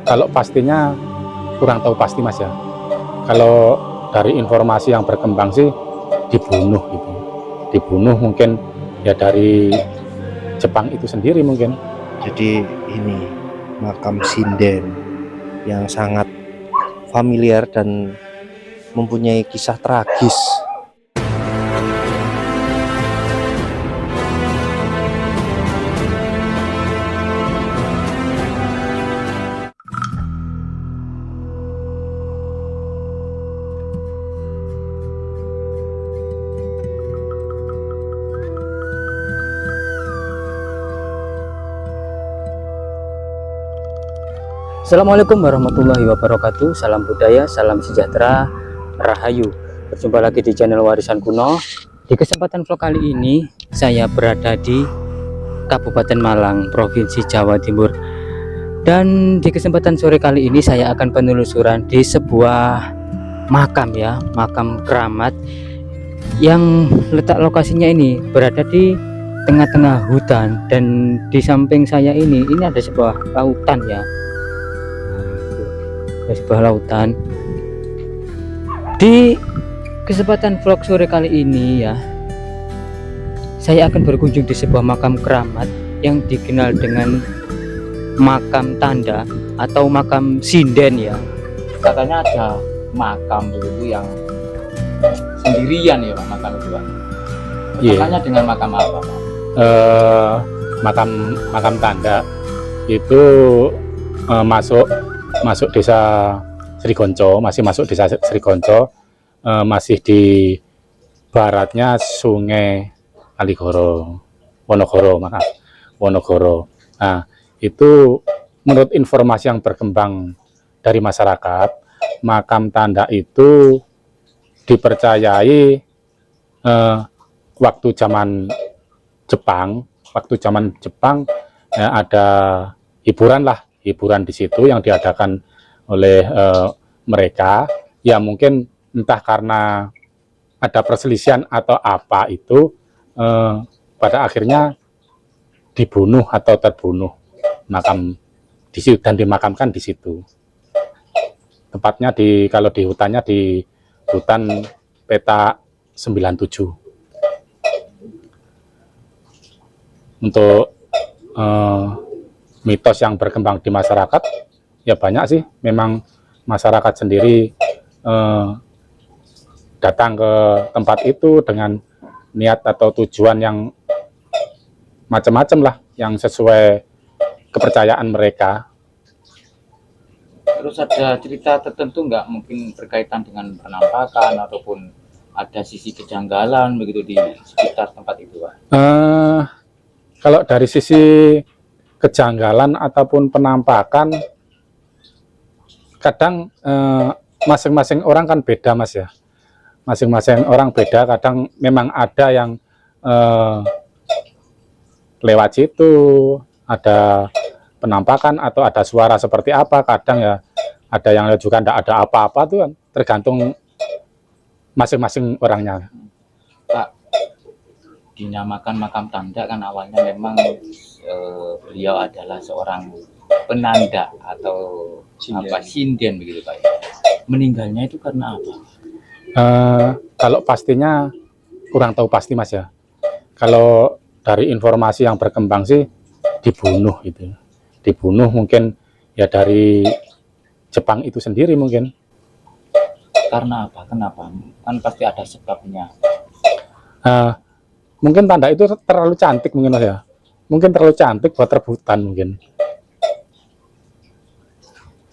Kalau pastinya kurang tahu pasti Mas ya. Kalau dari informasi yang berkembang sih dibunuh gitu. Dibunuh mungkin ya dari Jepang itu sendiri mungkin. Jadi ini makam sinden yang sangat familiar dan mempunyai kisah tragis. Assalamualaikum warahmatullahi wabarakatuh. Salam budaya, salam sejahtera, rahayu. Berjumpa lagi di channel Warisan Kuno. Di kesempatan vlog kali ini saya berada di Kabupaten Malang, Provinsi Jawa Timur. Dan di kesempatan sore kali ini saya akan penelusuran di sebuah makam ya, makam keramat yang letak lokasinya ini berada di tengah-tengah hutan, dan di samping saya ini ada sebuah lautan ya. Sebuah lautan. Di kesempatan vlog sore kali ini ya, saya akan berkunjung di sebuah makam keramat yang dikenal dengan makam tanda atau makam sinden ya. Katanya ada makam begitu yang sendirian ya Pak, makam itu Pak. Makanya dengan makam apa Pak? Makam tanda itu masuk desa Srikonco, masih masuk desa Srikonco, masih di baratnya Sungai Kaligoro, Wonogoro. Nah, itu menurut informasi yang berkembang dari masyarakat, makam tanda itu dipercayai waktu zaman Jepang ya, ada hiburan di situ yang diadakan oleh mereka, ya mungkin entah karena ada perselisihan atau apa itu, pada akhirnya dibunuh atau terbunuh makam di situ dan dimakamkan di situ. Tepatnya kalau di hutannya di hutan peta 97. Untuk mitos yang berkembang di masyarakat ya banyak sih, memang masyarakat sendiri datang ke tempat itu dengan niat atau tujuan yang macam-macam lah, yang sesuai kepercayaan mereka. Terus ada cerita tertentu nggak, mungkin berkaitan dengan penampakan ataupun ada sisi kejanggalan begitu di sekitar tempat itu Pak? Kalau dari sisi kejanggalan ataupun penampakan, kadang masing-masing orang kan beda Mas ya. Masing-masing orang beda, kadang memang ada yang lewat situ, ada penampakan atau ada suara seperti apa, kadang ya ada yang juga tidak ada apa-apa, tuh kan tergantung masing-masing orangnya. Pak, dinamakan makam tanda kan awalnya memang beliau adalah seorang penanda atau sinden begitu Pak. Meninggalnya itu karena apa? Kalau pastinya kurang tahu pasti Mas ya. Kalau dari informasi yang berkembang sih dibunuh gitu. Dibunuh mungkin ya dari Jepang itu sendiri mungkin. Karena apa? Kenapa? Kan pasti ada sebabnya. Mungkin tanda itu terlalu cantik mungkin Mas ya. Mungkin terlalu cantik buat rebutan mungkin.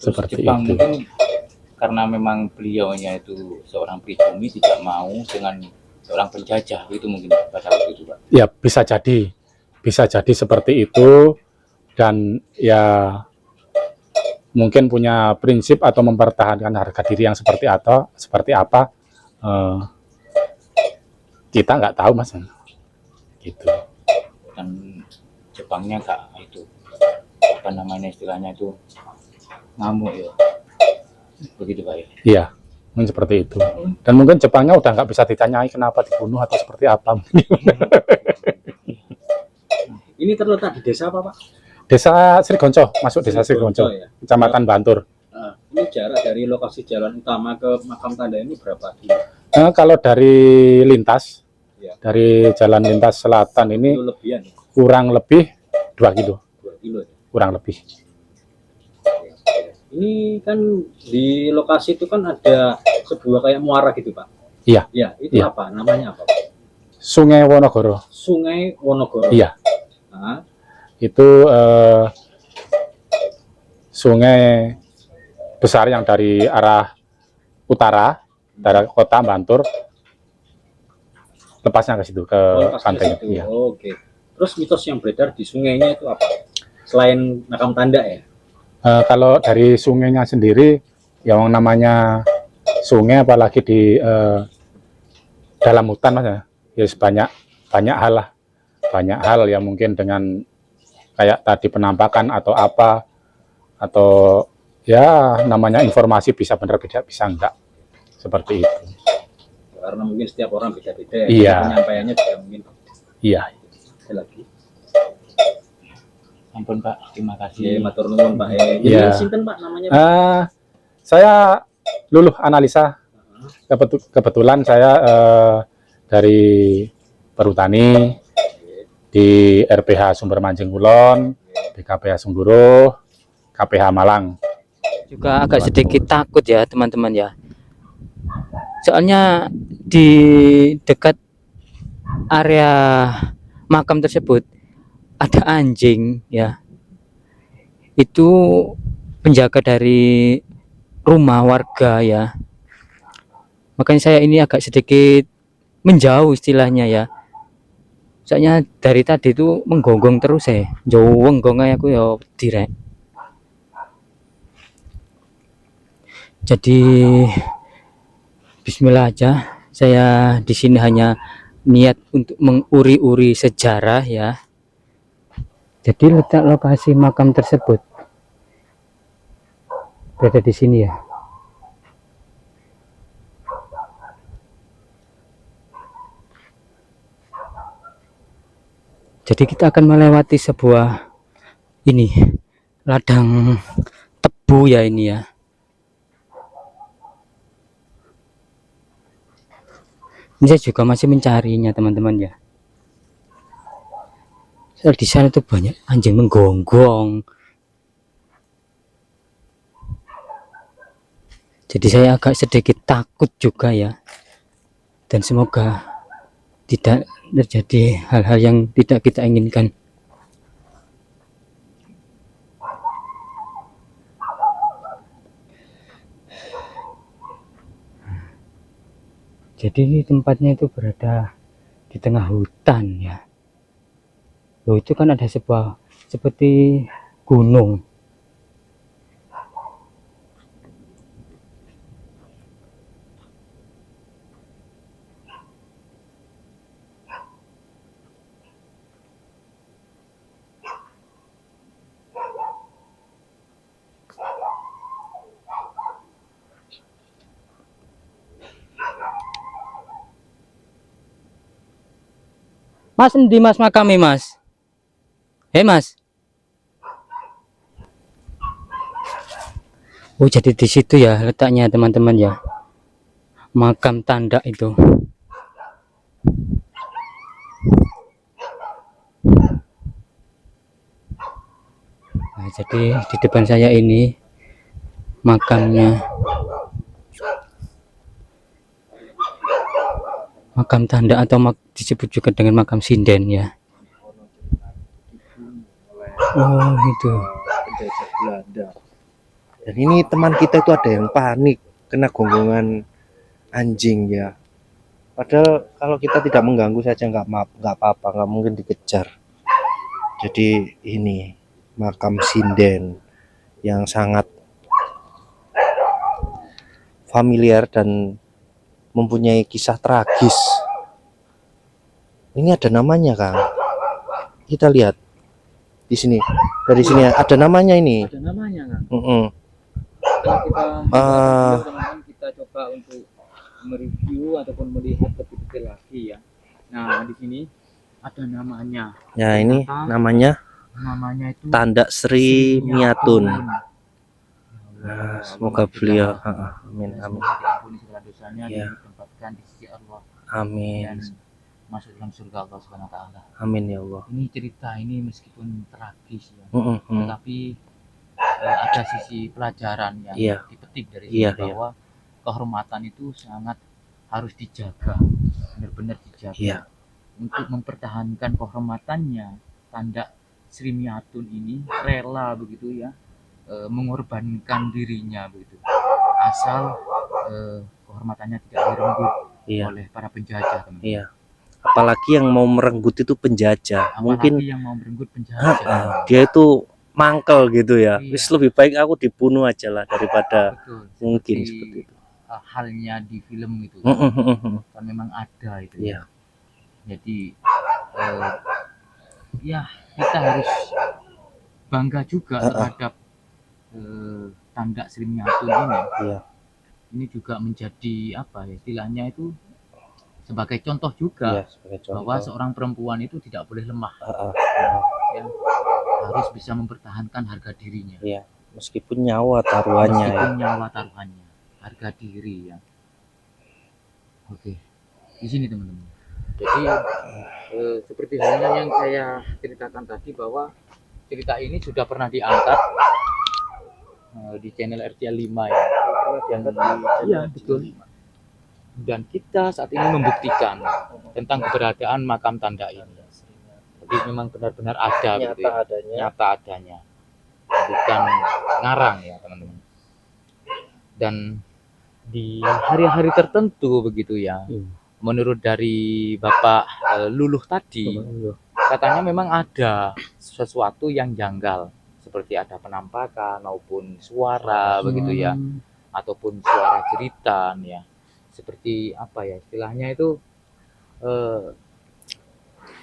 Seperti Jepang itu. Mungkin karena memang beliaunya itu seorang pribumi, tidak mau dengan seorang penjajah, itu mungkin pada waktu itu Pak. Ya bisa jadi seperti itu, dan ya mungkin punya prinsip atau mempertahankan harga diri yang seperti apa, kita nggak tahu Mas gitu. Dan Jepangnya nggak itu, apa namanya istilahnya itu, ngamuk ya, begitu Pak ya? Iya, mungkin seperti itu. Dan mungkin Jepangnya udah nggak bisa ditanyai kenapa dibunuh atau seperti apa. Ini terletak di desa apa Pak? Desa Srigonco, masuk Desa Srigonco, ya. Kecamatan Bantur. Nah, ini jarak dari lokasi jalan utama ke makam tanda ini berapa kilo? Kalau dari lintas, Ya. dari jalan lintas selatan ini Kilo lebihan ya? kurang lebih 2 kilo, 2 kilo ya? kurang lebih. Ini kan di lokasi itu kan ada sebuah kayak muara gitu Pak. Iya. Ya, itu Iya. apa? Namanya apa Pak? Sungai Wonogoro, Sungai Wonogoro. iya. Nah, Itu sungai besar yang dari arah utara, dari kota Bantur, lepasnya ke situ, ke lepas ke pantai. situ. Iya. Oke. Terus mitos yang beredar di sungainya itu apa? Selain makam tanda ya? Kalau dari sungainya sendiri, yang namanya sungai, apalagi di dalam hutan, Mas, ya banyak hal lah, banyak hal yang mungkin dengan kayak tadi penampakan atau apa, atau ya namanya informasi bisa benar bisa enggak, seperti itu. Karena mungkin setiap orang beda-beda ya. Iya. Penyampaiannya juga mungkin. Iya. Ada lagi. Ampun Pak, terima Iya, kasih. matur nuwun Pak. Iya. Ini sinten Pak namanya? Saya luluh analisa. Kebetulan saya dari perhutani di RPH Sumber Mancing Kulon, BKPH Sumburuh, KPH Malang. Juga agak sedikit takut ya teman-teman ya. Soalnya di dekat area makam tersebut ada anjing ya. Itu penjaga dari rumah warga ya. Makanya saya ini agak sedikit menjauh istilahnya ya. Soalnya dari tadi itu menggonggong terus jauh wenggong aku ya direk. Jadi bismillah aja. Saya di sini hanya niat untuk menguri-uri sejarah ya. Jadi letak lokasi makam tersebut berada di sini ya. Jadi kita akan melewati sebuah ini ladang tebu ya ini ya. Ini saya juga masih mencarinya teman-teman ya. Soal di sana tuh banyak anjing menggonggong. Jadi saya agak sedikit takut juga ya. Dan semoga tidak terjadi hal-hal yang tidak kita inginkan. Jadi tempatnya itu berada di tengah hutan ya. Loh, itu kan ada sebuah seperti gunung. Mas, di mas makami mas. Mas. Oh, jadi di situ ya letaknya teman-teman ya. Makam tanda itu. Nah, jadi di depan saya ini makamnya. Makam tanda atau disebut juga dengan makam sinden ya. Oh, itu. Penjajah Belanda. Dan ini teman kita itu ada yang panik kena gonggongan anjing ya. Padahal kalau kita tidak mengganggu saja nggak apa-apa, nggak mungkin dikejar. Jadi ini makam sinden yang sangat familiar dan mempunyai kisah tragis. Ini ada namanya, Kang. Kita lihat di sini. Dari sini ada namanya ini. Ada namanya kan? Uh-uh. Kalau teman-teman kita coba untuk mereview ataupun melihat lebih detail lagi ya. Nah, di sini ada namanya. Ya, ini namanya namanya itu Tanda Sri Miatun. Nah, Semoga beliau, amin, amin, diampuni segala dosanya, Ya. ditempatkan di sisi Allah amin, dan masuk dalam surga Allah Subhanahu wa taala. amin ya Allah. Ini cerita ini meskipun tragis ya, Mm, mm, mm. tetapi ada sisi pelajaran yang Iya. dipetik dari Iya, sini bahwa kehormatan itu sangat harus dijaga, benar-benar dijaga. Iya. Untuk mempertahankan kehormatannya, Tanda Sri Miatun ini rela begitu ya, mengorbankan dirinya begitu, asal kehormatannya tidak direnggut Iya. oleh para penjajah, teman. Iya. Apalagi yang mau merenggut itu penjajah. Apalagi Mungkin yang mau merenggut penjajah. dia itu mangkel gitu ya. Iya. Wis lebih baik aku dibunuh aja lah daripada Betul. mungkin Seperti seperti itu. halnya di film itu, kan memang ada itu. Iya. Jadi ya kita harus bangga juga terhadap Tanda Sri Miatun ini. Iya. Ini juga menjadi apa ya istilahnya itu, sebagai contoh juga Iya, sebagai contoh. bahwa seorang perempuan itu tidak boleh lemah, ya, harus bisa mempertahankan harga dirinya. Iya. Meskipun nyawa taruhannya ya. Meskipun nyawa taruhannya, harga diri ya. Oke, di sini teman-teman. Jadi seperti halnya yang saya ceritakan tadi, bahwa cerita ini sudah pernah diangkat di channel RCL 5 ya. Iya, betul. Dan kita saat ini membuktikan tentang keberadaan makam Tanda ini. Jadi memang benar-benar ada gitu ya. Nyata adanya. Bukan ngarang ya, teman-teman. Dan di hari-hari tertentu begitu ya. Menurut dari Bapak Luluh tadi, katanya memang ada sesuatu yang janggal, seperti ada penampakan maupun suara begitu ya, ataupun suara jeritan ya, seperti apa ya istilahnya itu,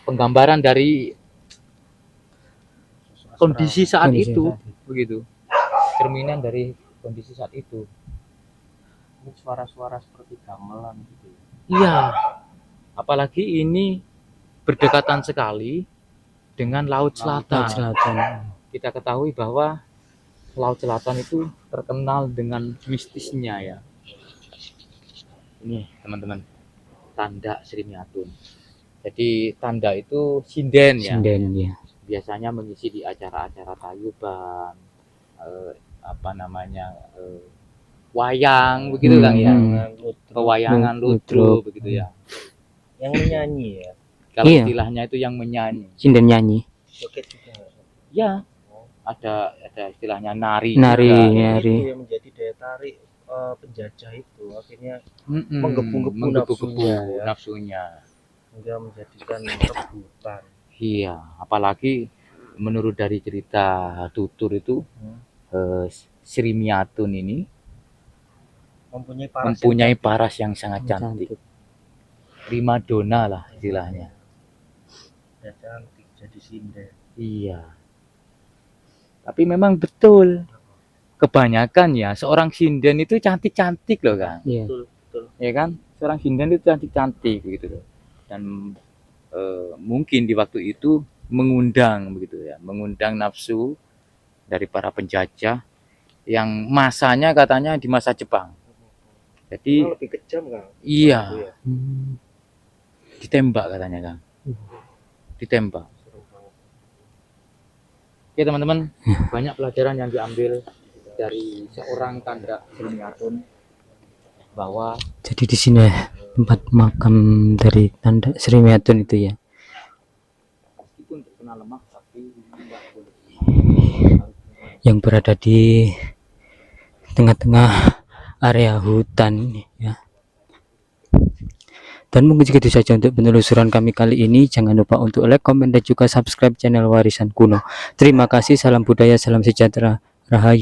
penggambaran dari kondisi saat itu begitu, cerminan dari kondisi saat itu. Suara-suara seperti gamelan gitu ya. Iya, apalagi ini berdekatan sekali dengan Laut Selatan. Kita ketahui bahwa Laut Selatan itu terkenal dengan mistisnya ya. Ini teman-teman, Tanda Sri Miatun. Jadi Tanda itu sinden ya. Sinden ya. Biasanya mengisi di acara-acara tayuban, apa namanya, wayang begitu kan ya. Pewayangan ludruk begitu ya. Yang menyanyi ya. Kalau Iya. istilahnya itu yang menyanyi. Sinden nyanyi. Joget juga. Ya, ada istilahnya nari. Nari, juga. nari. Itu yang menjadi daya tarik penjajah itu, akhirnya Mm-mm, menggebu-gebu menggebu-gebu nafsunya, ya. nafsunya. hingga menjadikan rebutan. Iya, apalagi menurut dari cerita Tutur itu, Sri Miatun ini mempunyai paras yang sangat cantik. Primadona lah istilahnya. Ya, cantik jadi sinden. Iya. Tapi memang betul. Kebanyakan ya seorang sinden itu cantik-cantik loh, Kang. Iya. Betul. Ya kan? Seorang sinden itu cantik-cantik begitu loh. Dan mungkin di waktu itu mengundang begitu ya, mengundang nafsu dari para penjajah yang masanya katanya di masa Jepang. Jadi Lebih kejam kan? iya, Itu ya. ditembak katanya, Kang. Ditembak. Oke teman-teman, banyak pelajaran yang diambil dari seorang Tanda Sri Miatun, bahwa Jadi di sini tempat makam dari Tanda Sri Miatun itu ya. meskipun terkena lemah tapi tidak boleh. Yang berada di tengah-tengah area hutan ya. Dan mungkin segitu saja untuk penelusuran kami kali ini. Jangan lupa untuk like, komen, dan juga subscribe channel Warisan Kuno. Terima kasih, salam budaya, salam sejahtera, Rahayu.